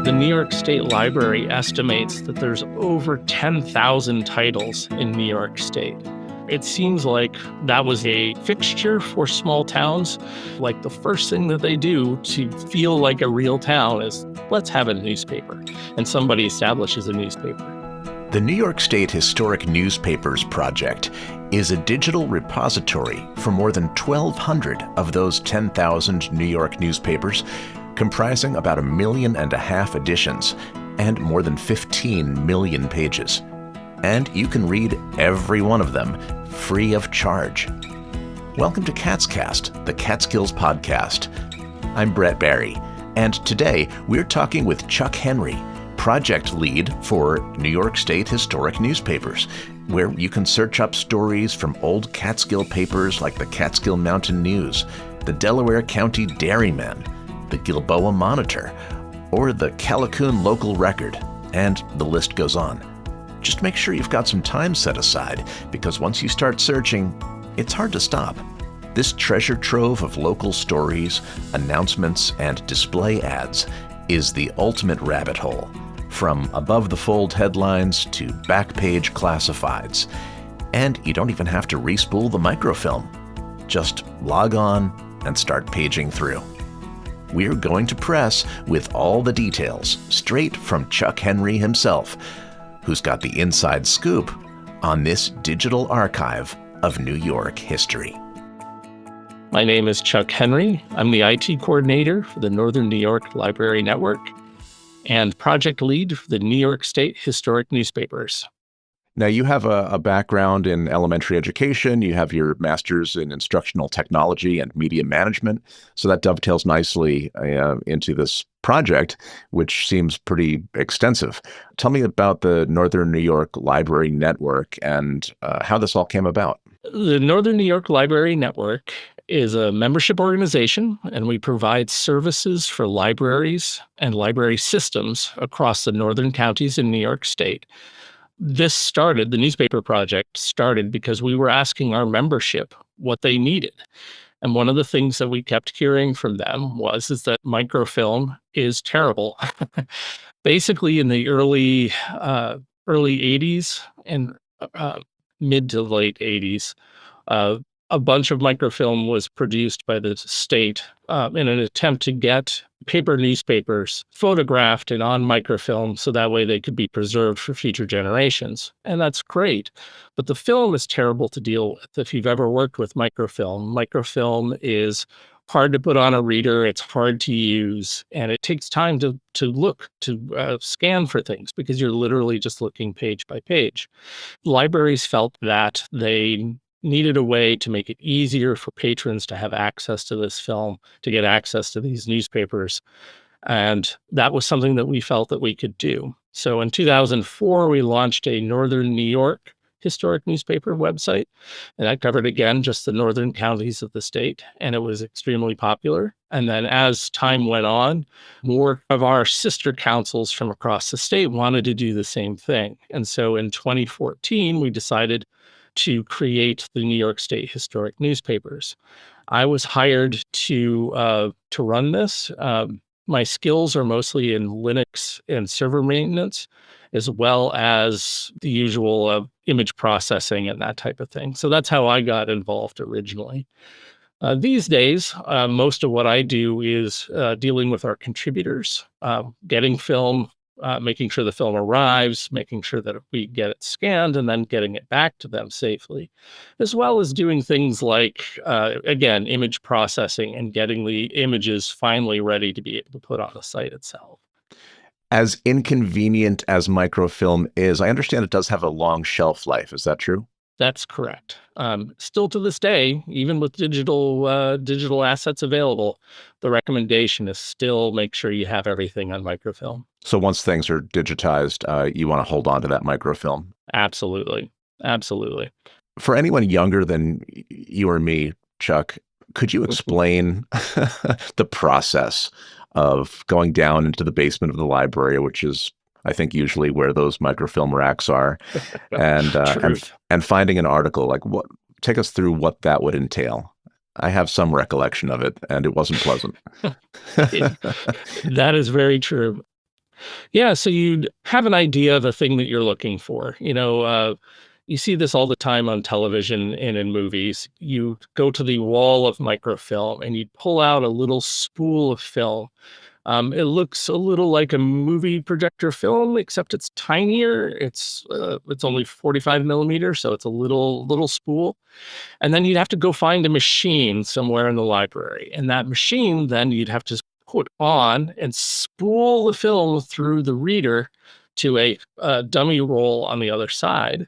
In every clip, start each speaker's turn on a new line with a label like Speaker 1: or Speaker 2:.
Speaker 1: The New York State Library estimates that there's over 10,000 titles in New York State. It seems like that was a fixture for small towns. Like the first thing that they do to feel like a real town is, let's have a newspaper. And somebody establishes a newspaper.
Speaker 2: The New York State Historic Newspapers Project is a digital repository for more than 1,200 of those 10,000 New York newspapers, comprising about 1.5 million editions and more than 15 million pages. And you can read every one of them free of charge. Welcome to CatsCast, the Catskills podcast. I'm Brett Barry, and today we're talking with Chuck Henry, project lead for New York State Historic Newspapers, where you can search up stories from old Catskill papers like the Catskill Mountain News, the Delaware County Dairyman, the Gilboa Monitor, or the Callicoon Local Record, and the list goes on. Just make sure you've got some time set aside, because once you start searching, it's hard to stop. This treasure trove of local stories, announcements, and display ads is the ultimate rabbit hole, from above-the-fold headlines to back-page classifieds. And you don't even have to respool the microfilm. Just log on and start paging through. We're going to press with all the details straight from Chuck Henry himself, who's got the inside scoop on this digital archive of New York history.
Speaker 1: My name is Chuck Henry. I'm the IT coordinator for the Northern New York Library Network and project lead for the New York State Historic Newspapers.
Speaker 3: Now, you have a background in elementary education. You have your master's in instructional technology and media management. So that dovetails nicely into this project, which seems pretty extensive. Tell me about the Northern New York Library Network and how this all came about.
Speaker 1: The Northern New York Library Network is a membership organization, and we provide services for libraries and library systems across the northern counties in New York State. The newspaper project started because we were asking our membership what they needed. And one of the things that we kept hearing from them is that microfilm is terrible. Basically, in the early 80s and mid to late 80s, a bunch of microfilm was produced by the state in an attempt to get paper newspapers photographed and on microfilm so that way they could be preserved for future generations. And that's great. But the film is terrible to deal with. If you've ever worked with microfilm is hard to put on a reader, it's hard to use, and it takes time to scan for things because you're literally just looking page by page. Libraries felt that they needed a way to make it easier for patrons to have access to this film, to get access to these newspapers. And that was something that we felt that we could do. So in 2004, we launched a Northern New York historic newspaper website. And that covered, again, just the northern counties of the state. And it was extremely popular. And then as time went on, more of our sister councils from across the state wanted to do the same thing. And so in 2014, we decided to create the New York State Historic Newspapers. I was hired to run this. My skills are mostly in Linux and server maintenance, as well as the usual image processing and that type of thing. So that's how I got involved originally. These days, most of what I do is dealing with our contributors, getting film, making sure the film arrives, making sure that we get it scanned, and then getting it back to them safely, as well as doing things like, again, image processing and getting the images finally ready to be able to put on the site itself.
Speaker 3: As inconvenient as microfilm is, I understand it does have a long shelf life. Is that true?
Speaker 1: That's correct. Still to this day, even with digital assets available, the recommendation is still make sure you have everything on microfilm.
Speaker 3: So once things are digitized, you want to hold on to that microfilm?
Speaker 1: Absolutely. Absolutely.
Speaker 3: For anyone younger than you or me, Chuck, could you explain the process of going down into the basement of the library, which is, I think, usually where those microfilm racks are, and finding an article? Like, take us through what that would entail. I have some recollection of it, and it wasn't pleasant.
Speaker 1: That is very true. Yeah, so you'd have an idea of the thing that you're looking for. You see this all the time on television and in movies. You go to the wall of microfilm and you pull out a little spool of film. It looks a little like a movie projector film, except it's tinier. It's only 45 millimeters, so it's a little spool. And then you'd have to go find a machine somewhere in the library. And that machine, then you'd have to put on and spool the film through the reader to a dummy roll on the other side.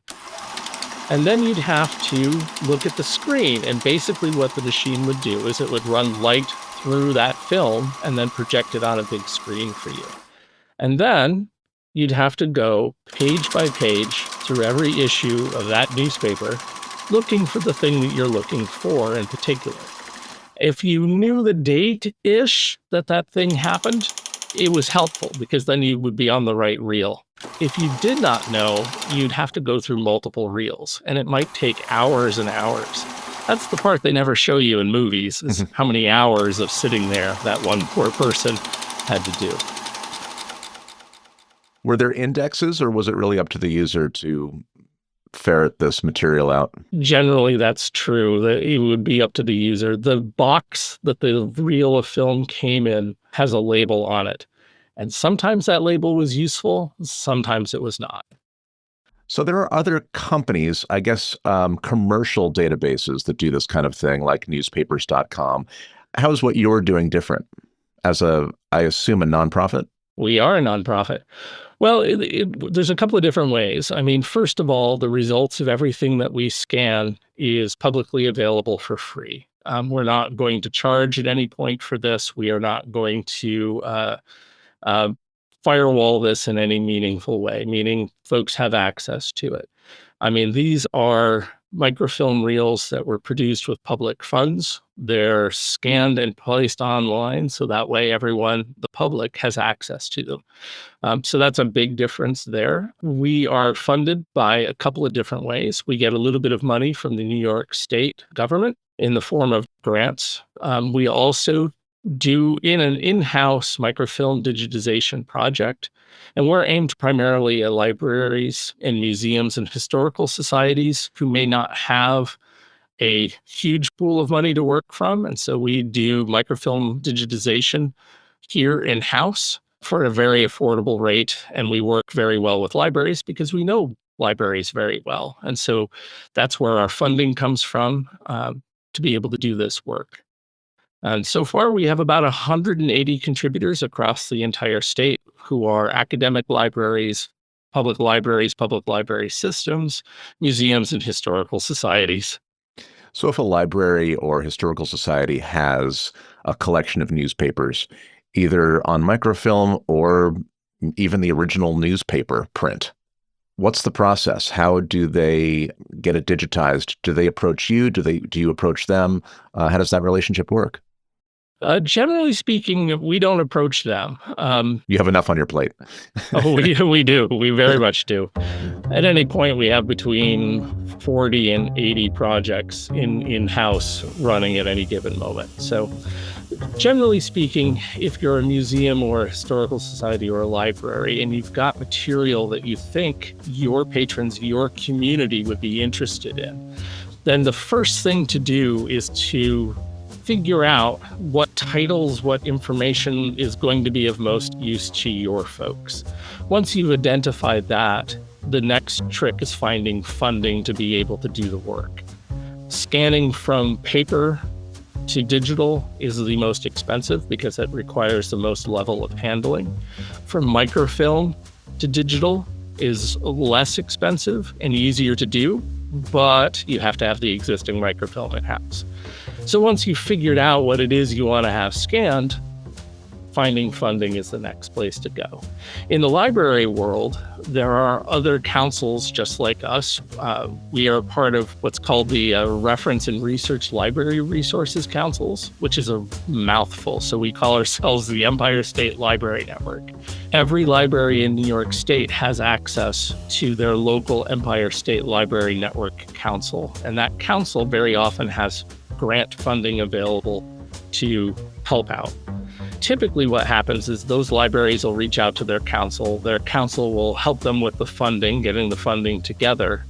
Speaker 1: And then you'd have to look at the screen. And basically what the machine would do is it would run light through that film and then project it on a big screen for you. And then you'd have to go page by page through every issue of that newspaper, looking for the thing that you're looking for in particular. If you knew the date-ish that thing happened, it was helpful because then you would be on the right reel. If you did not know, you'd have to go through multiple reels, and it might take hours and hours. That's the part they never show you in movies, is how many hours of sitting there that one poor person had to do.
Speaker 3: Were there indexes, or was it really up to the user to ferret this material out?
Speaker 1: Generally, that's true. That it would be up to the user. The box that the reel of film came in has a label on it. And sometimes that label was useful, sometimes it was not.
Speaker 3: So there are other companies, I guess, commercial databases that do this kind of thing, like newspapers.com. How is what you're doing different as I assume, a nonprofit?
Speaker 1: We are a nonprofit. Well, there's a couple of different ways. I mean, first of all, the results of everything that we scan is publicly available for free. We're not going to charge at any point for this. We are not going to firewall this in any meaningful way, meaning folks have access to it. I mean, these are microfilm reels that were produced with public funds. They're scanned and placed online, so that way everyone, the public, has access to them. So that's a big difference there. We are funded by a couple of different ways. We get a little bit of money from the New York State government in the form of grants. We also do an in-house microfilm digitization project, and we're aimed primarily at libraries and museums and historical societies who may not have a huge pool of money to work from. And so we do microfilm digitization here in-house for a very affordable rate. And we work very well with libraries because we know libraries very well. And so that's where our funding comes from to be able to do this work. And so far, we have about 180 contributors across the entire state who are academic libraries, public library systems, museums, and historical societies.
Speaker 3: So if a library or historical society has a collection of newspapers, either on microfilm or even the original newspaper print, what's the process? How do they get it digitized? Do they approach you? Do you approach them? How does that relationship work?
Speaker 1: Generally speaking, we don't approach them.
Speaker 3: You have enough on your plate.
Speaker 1: Oh, we do. We very much do. At any point, we have between 40 and 80 projects in-house running at any given moment. So generally speaking, if you're a museum or a historical society or a library and you've got material that you think your patrons, your community would be interested in, then the first thing to do is to figure out what titles, what information is going to be of most use to your folks. Once you've identified that, the next trick is finding funding to be able to do the work. Scanning from paper to digital is the most expensive because it requires the most level of handling. From microfilm to digital is less expensive and easier to do, but you have to have the existing microfilm in-house. So once you've figured out what it is you want to have scanned, finding funding is the next place to go. In the library world, there are other councils just like us. We are part of what's called the Reference and Research Library Resources Councils, which is a mouthful. So we call ourselves the Empire State Library Network. Every library in New York State has access to their local Empire State Library Network Council. And that council very often has grant funding available to help out. typically what happens is those libraries will reach out to their council. Their council will help them with the funding, getting the funding together,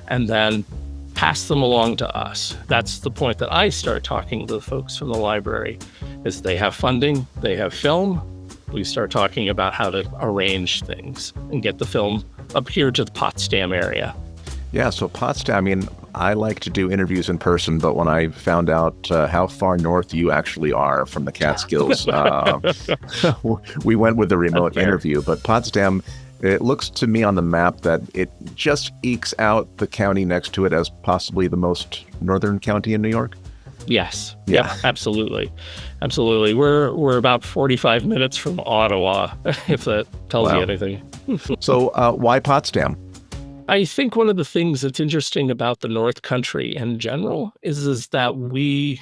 Speaker 1: and then pass them along to us. That's the point that I start talking to the folks from the library, is they have funding, they have film. We start talking about how to arrange things and get the film up here to the Potsdam area.
Speaker 3: Yeah, so Potsdam, I mean, I like to do interviews in person, but when I found out how far north you actually are from the Catskills, we went with the remote interview. But Potsdam, it looks to me on the map that it just ekes out the county next to it as possibly the most northern county in New York.
Speaker 1: Yes.
Speaker 3: Yeah.
Speaker 1: Yep, absolutely. Absolutely. We're about 45 minutes from Ottawa, if that tells you anything.
Speaker 3: So why Potsdam?
Speaker 1: I think one of the things that's interesting about the North Country in general is that we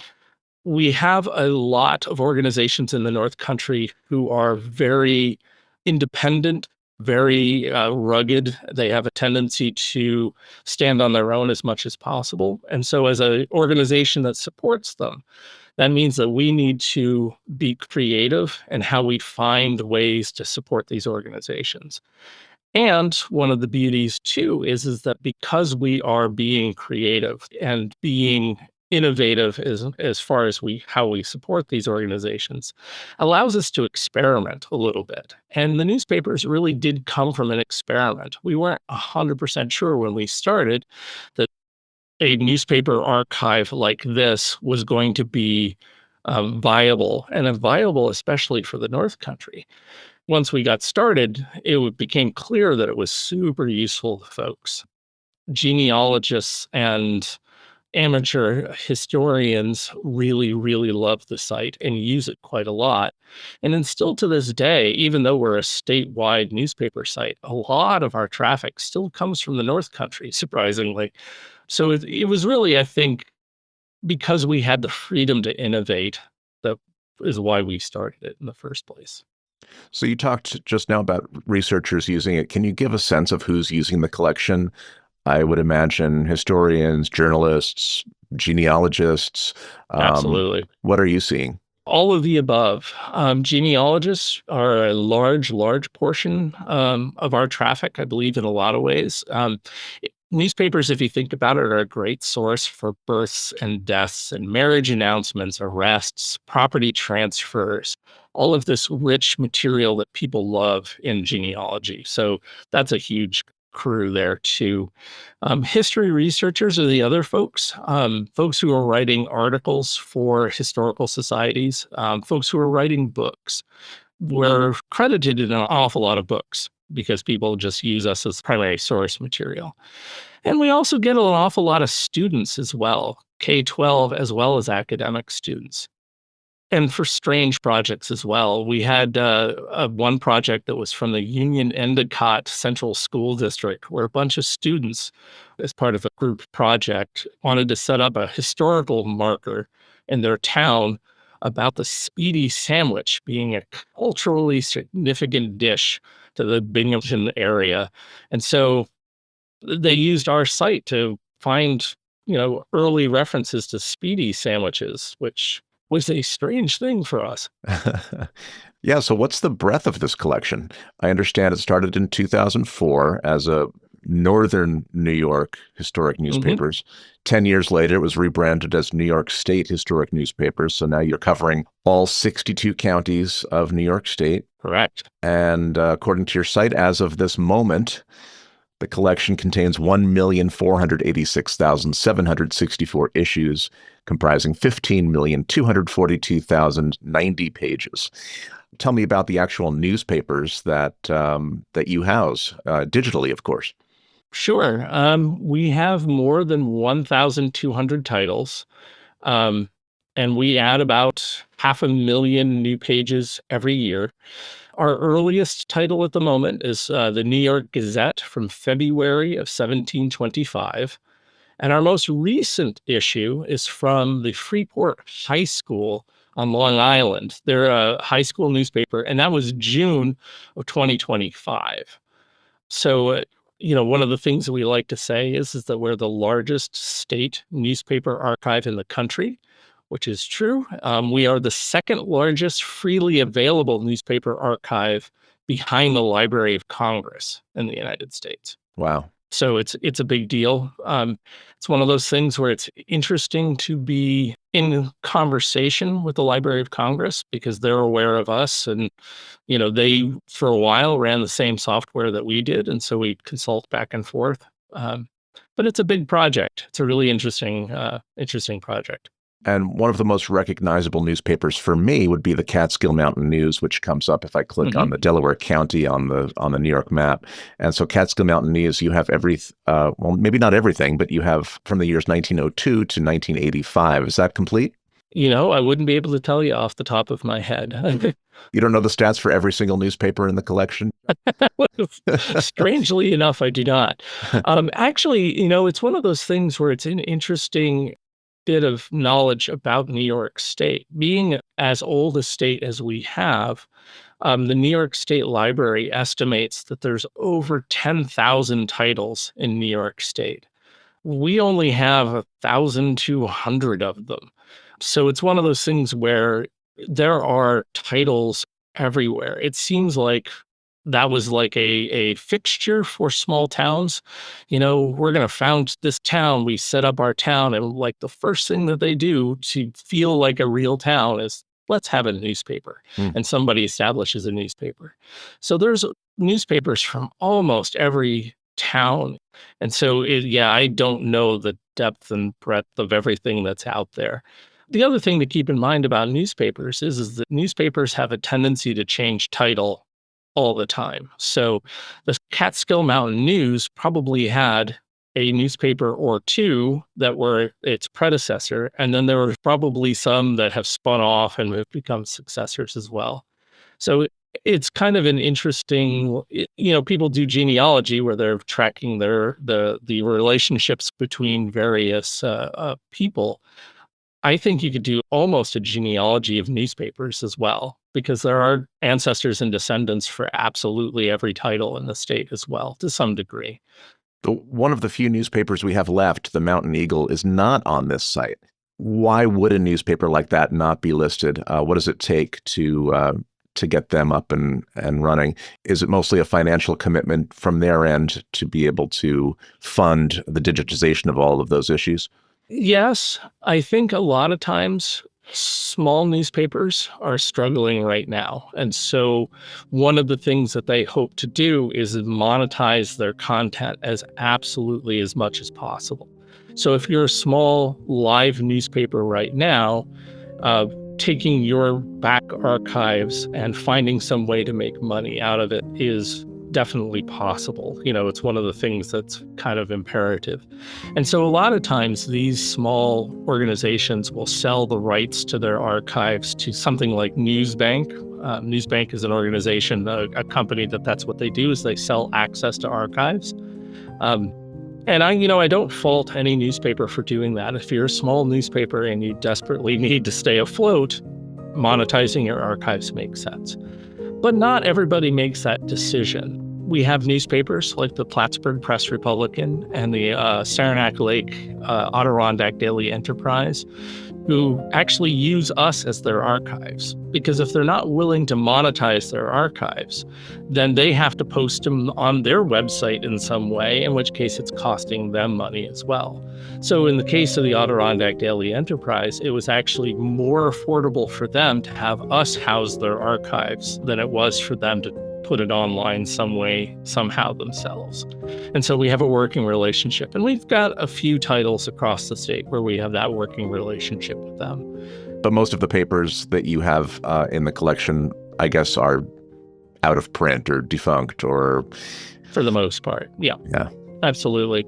Speaker 1: have a lot of organizations in the North Country who are very independent, very rugged. They have a tendency to stand on their own as much as possible. And so as an organization that supports them, that means that we need to be creative in how we find ways to support these organizations. And one of the beauties too is that because we are being creative and being innovative as far as how we support these organizations, allows us to experiment a little bit. And the newspapers really did come from an experiment. We weren't 100% sure when we started that a newspaper archive like this was going to be viable, and viable especially for the North Country. Once we got started, it became clear that it was super useful to folks. Genealogists and amateur historians really, really love the site and use it quite a lot. And then still to this day, even though we're a statewide newspaper site, a lot of our traffic still comes from the North Country, surprisingly. So it was really, I think, because we had the freedom to innovate, that is why we started it in the first place.
Speaker 3: So you talked just now about researchers using it. Can you give a sense of who's using the collection? I would imagine historians, journalists, genealogists.
Speaker 1: Absolutely.
Speaker 3: What are you seeing?
Speaker 1: All of the above. Genealogists are a large portion of our traffic, I believe, in a lot of ways. Newspapers, if you think about it, are a great source for births and deaths and marriage announcements, arrests, property transfers, all of this rich material that people love in genealogy. So that's a huge crew there too. History researchers are the other folks, folks who are writing articles for historical societies, folks who are writing books. We're credited in an awful lot of books because people just use us as primary source material. And we also get an awful lot of students as well, K-12 as well as academic students. And for strange projects as well. We had one project that was from the Union Endicott Central School District, where a bunch of students, as part of a group project, wanted to set up a historical marker in their town about the Speedy sandwich being a culturally significant dish to the Binghamton area. And so they used our site to find, early references to Speedy sandwiches, which was a strange thing for us.
Speaker 3: Yeah, so what's the breadth of this collection? I understand it started in 2004 as a Northern New York Historic Newspapers. 10 years later, it was rebranded as New York State Historic Newspapers. So now you're covering all 62 counties of New York State.
Speaker 1: Correct.
Speaker 3: And according to your site, as of this moment, the collection contains 1,486,764 issues, comprising 15,242,090 pages. Tell me about the actual newspapers that you house, digitally, of course.
Speaker 1: Sure. We have more than 1,200 titles, and we add about 500,000 new pages every year. Our earliest title at the moment is the New York Gazette from February of 1725. And our most recent issue is from the Freeport High School on Long Island. They're a high school newspaper, and that was June of 2025. So, one of the things that we like to say is that we're the largest state newspaper archive in the country. which is true. We are the second largest freely available newspaper archive behind the Library of Congress in the United States.
Speaker 3: Wow.
Speaker 1: So it's a big deal. It's one of those things where it's interesting to be in conversation with the Library of Congress because they're aware of us, and they for a while ran the same software that we did, and so we consult back and forth. But it's a big project. It's a really interesting project.
Speaker 3: And one of the most recognizable newspapers for me would be the Catskill Mountain News, which comes up if I click on the Delaware County on the New York map. And so Catskill Mountain News, you have well, maybe not everything, but you have from the years 1902 to 1985. Is that complete?
Speaker 1: I wouldn't be able to tell you off the top of my head.
Speaker 3: You don't know the stats for every single newspaper in the collection?
Speaker 1: Strangely enough, I do not. Actually, it's one of those things where it's an interesting bit of knowledge about New York State. Being as old a state as we have, the New York State Library estimates that there's over 10,000 titles in New York State. We only have 1,200 of them. So it's one of those things where there are titles everywhere. It seems like that was like a fixture for small towns. We're going to found this town. We set up our town, and like the first thing that they do to feel like a real town is let's have a newspaper. And somebody establishes a newspaper. So there's newspapers from almost every town. And so, I don't know the depth and breadth of everything that's out there. The other thing to keep in mind about newspapers is that newspapers have a tendency to change title all the time. So the Catskill Mountain News probably had a newspaper or two that were its predecessor, and then there were probably some that have spun off and have become successors as well. So it's kind of an interesting, people do genealogy where they're tracking the relationships between various people. I think you could do almost a genealogy of newspapers as well, because there are ancestors and descendants for absolutely every title in the state as well, to some degree.
Speaker 3: One of the few newspapers we have left, the Mountain Eagle, is not on this site. Why would a newspaper like that not be listed? What does it take to get them up and running? Is it mostly a financial commitment from their end to be able to fund the digitization of all of those issues?
Speaker 1: Yes, I think a lot of times small newspapers are struggling right now. And so one of the things that they hope to do is monetize their content as much as possible. So if you're a small live newspaper right now, taking your back archives and finding some way to make money out of it is definitely possible. It's one of the things that's kind of imperative. And so a lot of times these small organizations will sell the rights to their archives to something like Newsbank. Newsbank is an organization, a company that's what they do is they sell access to archives. And I don't fault any newspaper for doing that. If you're a small newspaper and you desperately need to stay afloat, monetizing your archives makes sense. But not everybody makes that decision. We have newspapers like the Plattsburgh Press Republican and the Saranac Lake Adirondack Daily Enterprise, who actually use us as their archives. Because if they're not willing to monetize their archives, then they have to post them on their website in some way, in which case it's costing them money as well. So in the case of the Adirondack Daily Enterprise, it was actually more affordable for them to have us house their archives than it was for them to put it online some way, somehow themselves. And so we have a working relationship. And we've got a few titles across the state where we have that working relationship with them.
Speaker 3: But most of the papers that you have in the collection, I guess, are out of print or defunct or...
Speaker 1: For the most part, yeah.
Speaker 3: Yeah.
Speaker 1: Absolutely.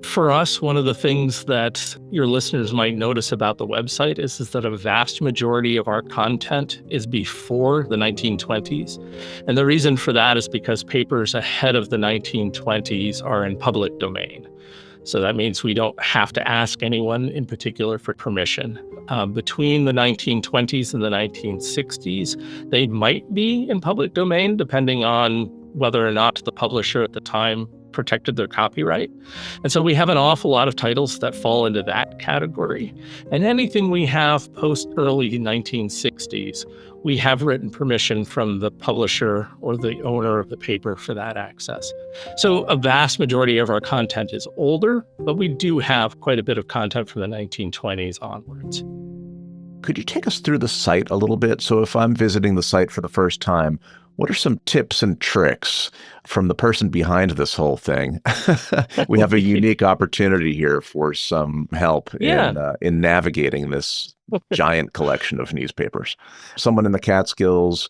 Speaker 1: For us, one of the things that your listeners might notice about the website is that a vast majority of our content is before the 1920s. And the reason for that is because papers ahead of the 1920s are in public domain. So that means we don't have to ask anyone in particular for permission. Between the 1920s and the 1960s, they might be in public domain, depending on whether or not the publisher at the time protected their copyright. And so we have an awful lot of titles that fall into that category. And anything we have post early 1960s, we have written permission from the publisher or the owner of the paper for that access. So a vast majority of our content is older, but we do have quite a bit of content from the 1920s onwards.
Speaker 3: Could you take us through the site a little bit? So if I'm visiting the site for the first time, what are some tips and tricks from the person behind this whole thing? We have a unique opportunity here for some help in navigating this giant collection of newspapers. Someone in the Catskills,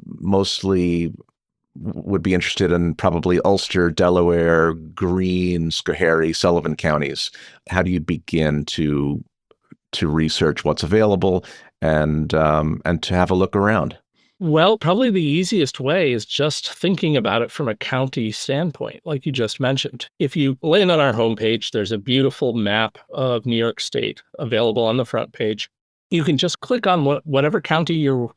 Speaker 3: mostly would be interested in probably Ulster, Delaware, Greene, Schoharie, Sullivan counties. How do you begin to research what's available and to have a look around?
Speaker 1: Well, probably the easiest way is just thinking about it from a county standpoint, like you just mentioned. If you land on our homepage, there's a beautiful map of New York State available on the front page. You can just click on whatever county you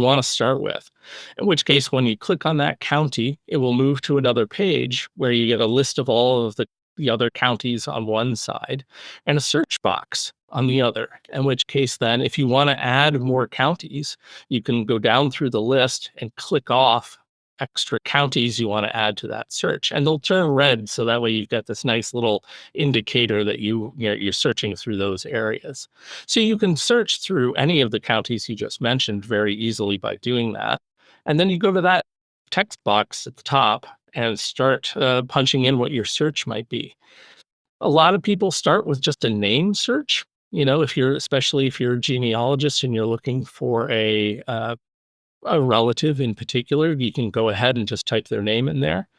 Speaker 1: want to start with, in which case, when you click on that county, it will move to another page where you get a list of all of the other counties on one side and a search box on the other, in which case then if you want to add more counties, you can go down through the list and click off extra counties you want to add to that search, and they'll turn red, so that way you've got this nice little indicator that you're searching through those areas. So you can search through any of the counties you just mentioned very easily by doing that, and then you go to that text box at the top and start punching in what your search might be. A lot of people start with just a name search. Especially if you're a genealogist and you're looking for a relative in particular, you can go ahead and just type their name in there.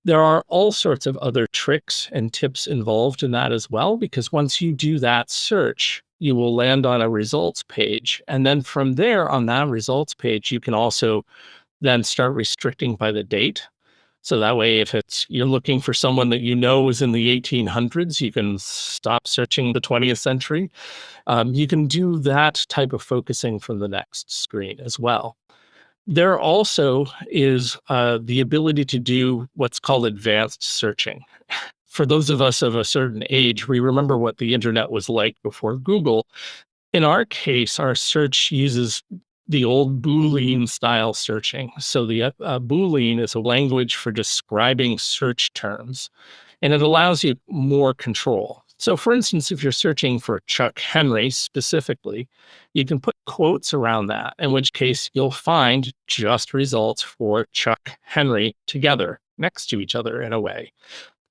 Speaker 1: There are all sorts of other tricks and tips involved in that as well, because once you do that search, you will land on a results page. And then from there on that results page, you can also then start restricting by the date. So that way, if you're looking for someone that you know was in the 1800s, you can stop searching the 20th century. You can do that type of focusing from the next screen as well. There also is the ability to do what's called advanced searching. For those of us of a certain age, we remember what the internet was like before Google. In our case, our search uses the old Boolean style searching. So the Boolean is a language for describing search terms, and it allows you more control. So for instance, if you're searching for Chuck Henry specifically, you can put quotes around that, in which case you'll find just results for Chuck Henry together next to each other in a way.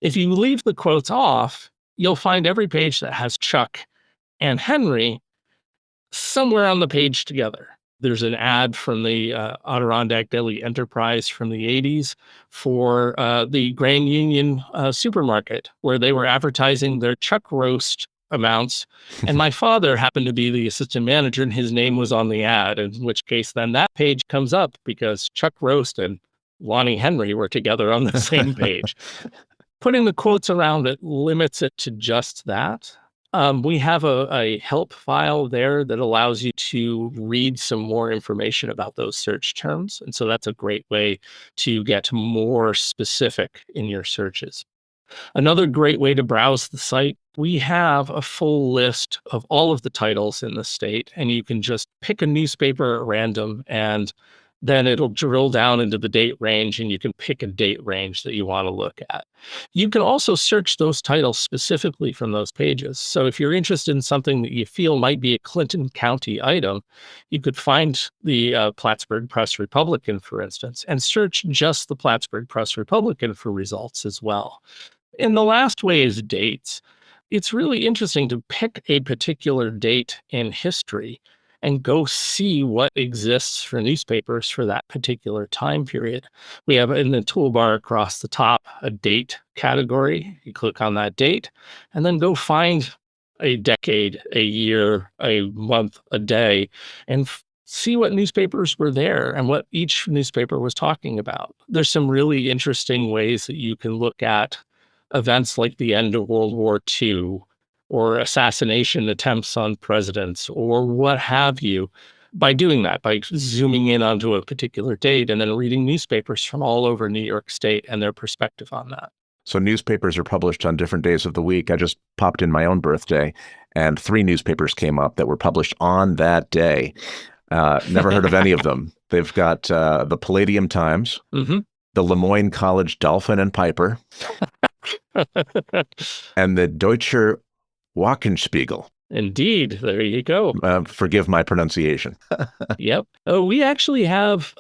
Speaker 1: If you leave the quotes off, you'll find every page that has Chuck and Henry somewhere on the page together. There's an ad from the Adirondack Daily Enterprise from the 80s for the Grand Union supermarket, where they were advertising their chuck roast amounts. And my father happened to be the assistant manager, and his name was on the ad, in which case then that page comes up because Chuck Roast and Lonnie Henry were together on the same page. Putting the quotes around it limits it to just that. We have a help file there that allows you to read some more information about those search terms. And so that's a great way to get more specific in your searches. Another great way to browse the site, we have a full list of all of the titles in the state, and you can just pick a newspaper at random, and then it'll drill down into the date range, and you can pick a date range that you want to look at. You can also search those titles specifically from those pages. So if you're interested in something that you feel might be a Clinton County item, you could find the Plattsburgh Press-Republican, for instance, and search just the Plattsburgh Press-Republican for results as well. And the last way is dates. It's really interesting to pick a particular date in history and go see what exists for newspapers for that particular time period. We have in the toolbar across the top a date category. You click on that date and then go find a decade, a year, a month, a day, and see what newspapers were there and what each newspaper was talking about. There's some really interesting ways that you can look at events like the end of World War II or assassination attempts on presidents or what have you, by doing that, by zooming in onto a particular date and then reading newspapers from all over New York State and their perspective on that.
Speaker 3: So newspapers are published on different days of the week. I just popped in my own birthday, and 3 newspapers came up that were published on that day. Never heard of any of them. They've got the Palladium Times,
Speaker 1: Mm-hmm.
Speaker 3: the Lemoyne College Dolphin and Piper, and the Deutscher Wochenspiegel.
Speaker 1: Indeed. There you go.
Speaker 3: Forgive my pronunciation.
Speaker 1: Yep. We actually have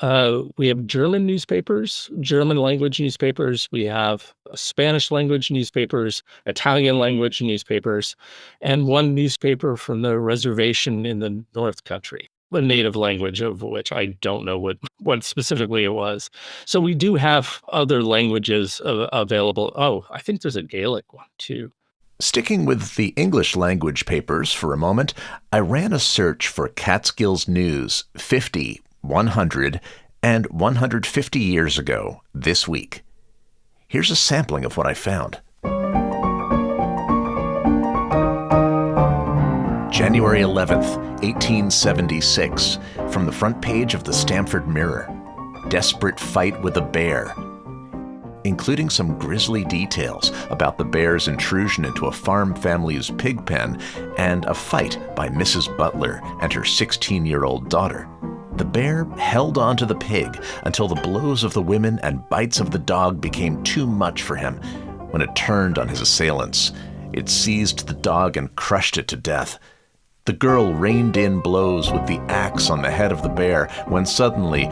Speaker 1: German newspapers, German language newspapers. We have Spanish language newspapers, Italian language newspapers, and one newspaper from the reservation in the North Country, the native language of which I don't know what specifically it was. So we do have other languages available. Oh, I think there's a Gaelic one too.
Speaker 2: Sticking with the English language papers for a moment, I ran a search for Catskills News 50, 100, and 150 years ago this week. Here's a sampling of what I found. January 11th, 1876, from the front page of the Stamford Mirror. Desperate fight with a bear, including some grisly details about the bear's intrusion into a farm family's pig pen and a fight by Mrs. Butler and her 16-year-old daughter. The bear held on to the pig until the blows of the women and bites of the dog became too much for him. When it turned on his assailants, it seized the dog and crushed it to death. The girl reined in blows with the axe on the head of the bear when suddenly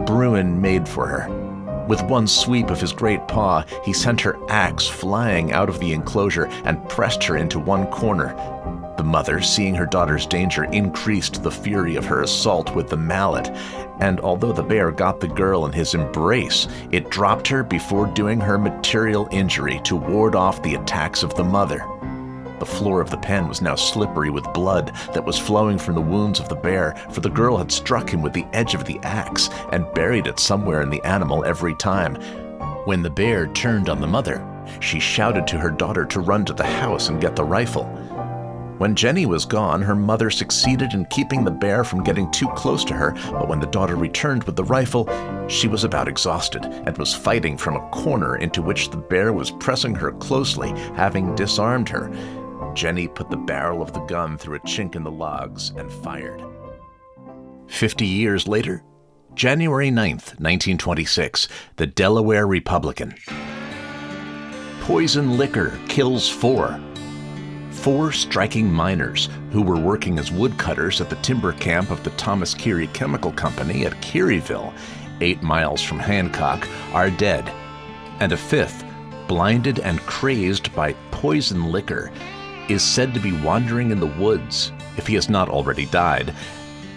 Speaker 2: Bruin made for her. With one sweep of his great paw, he sent her axe flying out of the enclosure and pressed her into one corner. The mother, seeing her daughter's danger, increased the fury of her assault with the mallet, and although the bear got the girl in his embrace, it dropped her before doing her material injury to ward off the attacks of the mother. The floor of the pen was now slippery with blood that was flowing from the wounds of the bear, for the girl had struck him with the edge of the axe and buried it somewhere in the animal every time. When the bear turned on the mother, she shouted to her daughter to run to the house and get the rifle. When Jenny was gone, her mother succeeded in keeping the bear from getting too close to her, but when the daughter returned with the rifle, she was about exhausted and was fighting from a corner into which the bear was pressing her closely, having disarmed her. Jenny put the barrel of the gun through a chink in the logs and fired. 50 years later, January 9th, 1926, the Delaware Republican. Poison liquor kills 4. 4 striking miners who were working as woodcutters at the timber camp of the Thomas Keary Chemical Company at Kearyville, 8 miles from Hancock, are dead. And a 5th, blinded and crazed by poison liquor, is said to be wandering in the woods, if he has not already died,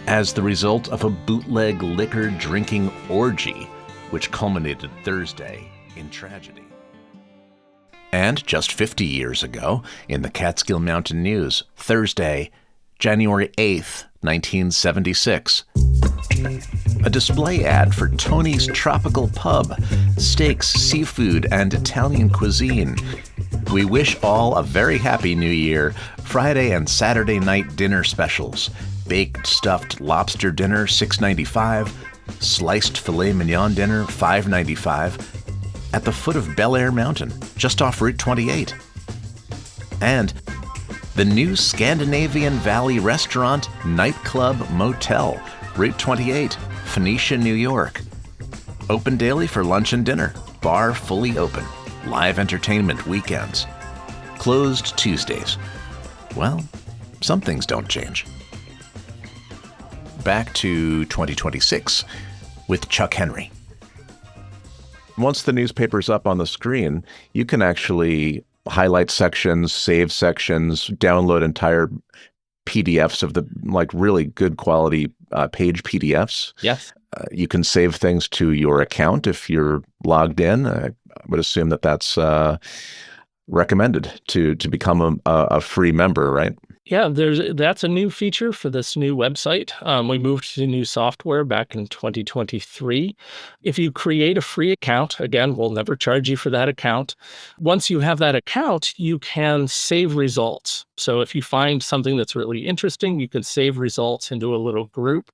Speaker 2: as the result of a bootleg liquor drinking orgy, which culminated Thursday in tragedy. And just 50 years ago, in the Catskill Mountain News, Thursday, January 8th, 1976, a display ad for Tony's Tropical Pub, steaks, seafood, and Italian cuisine. We wish all a very happy new year. Friday and Saturday night dinner specials. Baked stuffed lobster dinner, $6.95. Sliced filet mignon dinner, $5.95. At the foot of Bel Air Mountain, just off Route 28. And the new Scandinavian Valley Restaurant, Nightclub, Motel, Route 28, Phoenicia, New York. Open daily for lunch and dinner. Bar fully open. Live entertainment weekends. Closed Tuesdays. Well, some things don't change. Back to 2026 with Chuck Henry.
Speaker 3: Once the newspaper's up on the screen, you can actually highlight sections, save sections, download entire PDFs of the really good quality page PDFs.
Speaker 1: Yes.
Speaker 3: You can save things to your account if you're logged in. I would assume that that's recommended to become a free member, right?
Speaker 1: Yeah, that's a new feature for this new website. We moved to new software back in 2023. If you create a free account, again, we'll never charge you for that account. Once you have that account, you can save results. So if you find something that's really interesting, you can save results into a little group.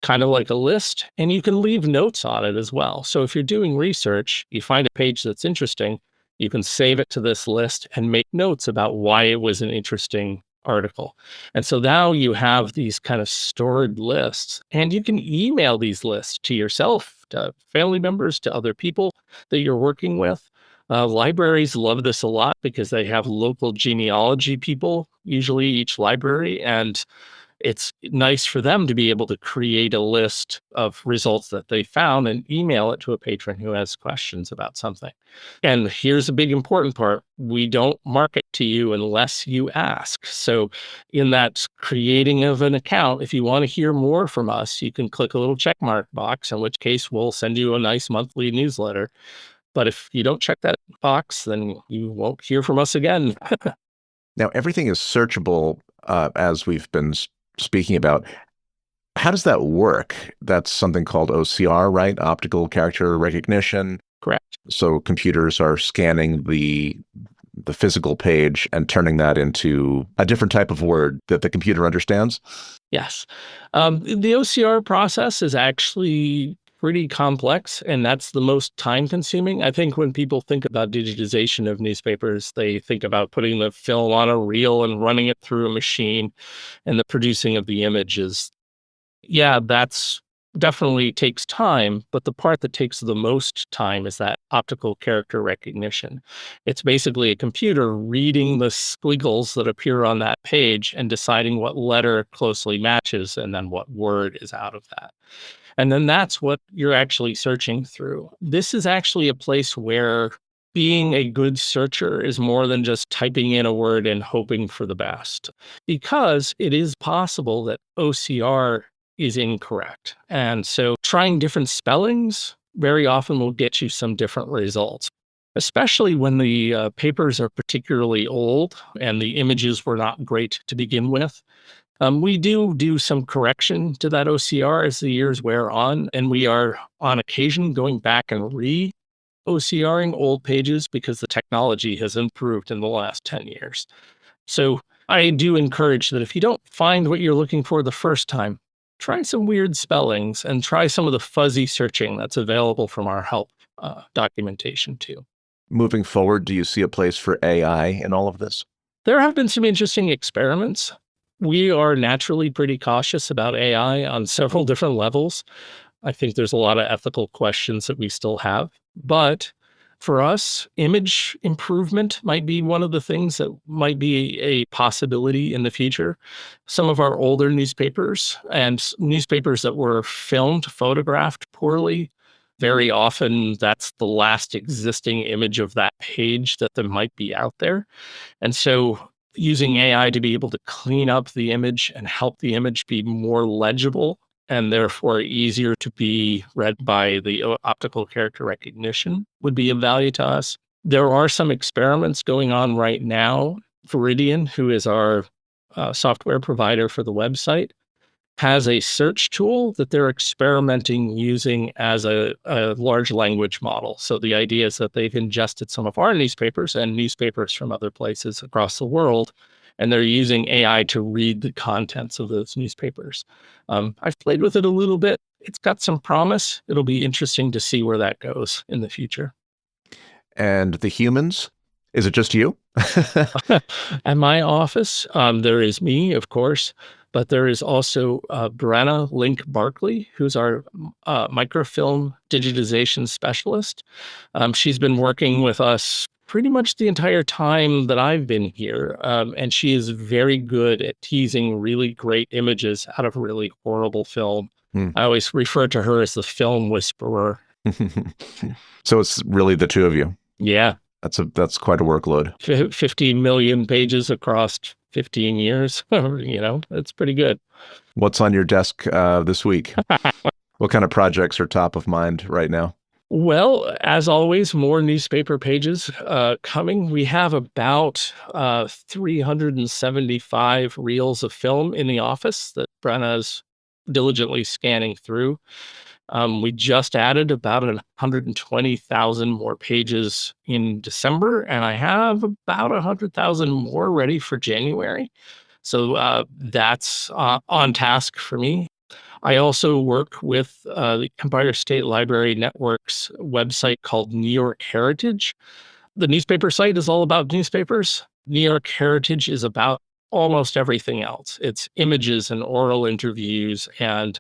Speaker 1: kind of like a list, and you can leave notes on it as well. So if you're doing research, you find a page that's interesting, you can save it to this list and make notes about why it was an interesting article. And so now you have these kind of stored lists, and you can email these lists to yourself, to family members, to other people that you're working with. Libraries love this a lot because they have local genealogy people, usually each library, and it's nice for them to be able to create a list of results that they found and email it to a patron who has questions about something. And here's a big important part: we don't market to you unless you ask. So, in that creating of an account, if you want to hear more from us, you can click a little check mark box, in which case we'll send you a nice monthly newsletter. But if you don't check that box, then you won't hear from us again.
Speaker 3: Now, everything is searchable, as we've been speaking about. How does that work? That's something called OCR, right? Optical character recognition.
Speaker 1: Correct.
Speaker 3: So computers are scanning the physical page and turning that into a different type of word that the computer understands?
Speaker 1: Yes. The OCR process is actually pretty complex, and that's the most time consuming. I think when people think about digitization of newspapers, they think about putting the film on a reel and running it through a machine, and the producing of the images. Yeah, that's definitely takes time, but the part that takes the most time is that optical character recognition. It's basically a computer reading the squiggles that appear on that page and deciding what letter closely matches and then what word is out of that. And then that's what you're actually searching through. This is actually a place where being a good searcher is more than just typing in a word and hoping for the best, because it is possible that OCR is incorrect. And so trying different spellings very often will get you some different results, especially when the papers are particularly old and the images were not great to begin with. We do some correction to that OCR as the years wear on, and we are on occasion going back and OCRing old pages because the technology has improved in the last 10 years. So I do encourage that if you don't find what you're looking for the first time, try some weird spellings and try some of the fuzzy searching that's available from our help documentation too.
Speaker 3: Moving forward, do you see a place for AI in all of this?
Speaker 1: There have been some interesting experiments. We are naturally pretty cautious about AI on several different levels. I think there's a lot of ethical questions that we still have. But for us, image improvement might be one of the things that might be a possibility in the future. Some of our older newspapers and newspapers that were filmed, photographed poorly, very often that's the last existing image of that page that there might be out there. And so using AI to be able to clean up the image and help the image be more legible and therefore easier to be read by the optical character recognition would be of value to us. There are some experiments going on right now. Veridian, who is our software provider for the website, has a search tool that they're experimenting using as a large language model. So the idea is that they've ingested some of our newspapers and newspapers from other places across the world, and they're using AI to read the contents of those newspapers. I've played with it a little bit. It's got some promise. It'll be interesting to see where that goes in the future.
Speaker 3: And the humans? Is it just you?
Speaker 1: At my office, there is me, of course, but there is also Brenna Link Barkley, who's our microfilm digitization specialist. She's been working with us pretty much the entire time that I've been here, and she is very good at teasing really great images out of really horrible film. I always refer to her as the film whisperer.
Speaker 3: So it's really the two of you.
Speaker 1: Yeah.
Speaker 3: That's quite a workload.
Speaker 1: 15 million pages across 15 years. It's pretty good.
Speaker 3: What's on your desk this week? What kind of projects are top of mind right now?
Speaker 1: Well, as always, more newspaper pages coming. We have about 375 reels of film in the office that Brenna's diligently scanning through. We just added about 120,000 more pages in December, and I have about 100,000 more ready for January. So that's on task for me. I also work with the Empire State Library Network's website called New York Heritage. The newspaper site is all about newspapers. New York Heritage is about almost everything else. It's images and oral interviews and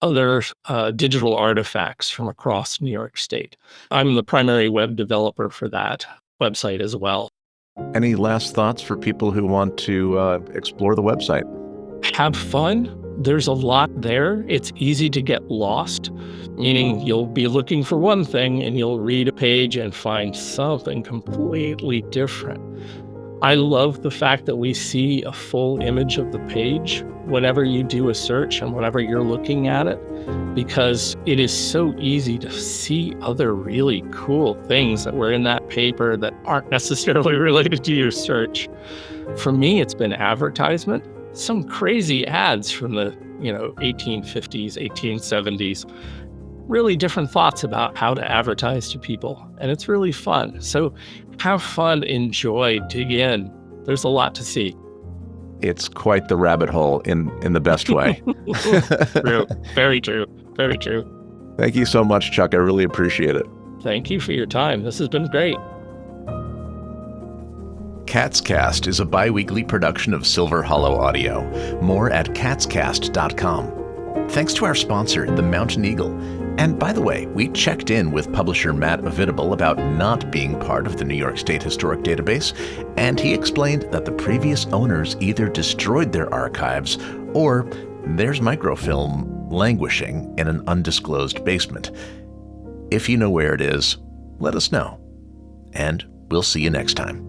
Speaker 1: other digital artifacts from across New York State. I'm the primary web developer for that website as well.
Speaker 3: Any last thoughts for people who want to explore the website?
Speaker 1: Have fun. There's a lot there. It's easy to get lost, meaning you'll be looking for one thing and you'll read a page and find something completely different. I love the fact that we see a full image of the page whenever you do a search and whenever you're looking at it, because it is so easy to see other really cool things that were in that paper that aren't necessarily related to your search. For me, it's been advertisement. Some crazy ads from the 1850s, 1870s. Really different thoughts about how to advertise to people. And it's really fun. So have fun, enjoy, dig in. There's a lot to see.
Speaker 3: It's quite the rabbit hole in the best way.
Speaker 1: True. Very true. Very true.
Speaker 3: Thank you so much, Chuck. I really appreciate it.
Speaker 1: Thank you for your time. This has been great.
Speaker 2: Catscast is a bi-weekly production of Silver Hollow Audio. More at catscast.com. Thanks to our sponsor, the Mountain Eagle. And by the way, we checked in with publisher Matt Avidable about not being part of the New York State Historic Database, and he explained that the previous owners either destroyed their archives or there's microfilm languishing in an undisclosed basement. If you know where it is, let us know. And we'll see you next time.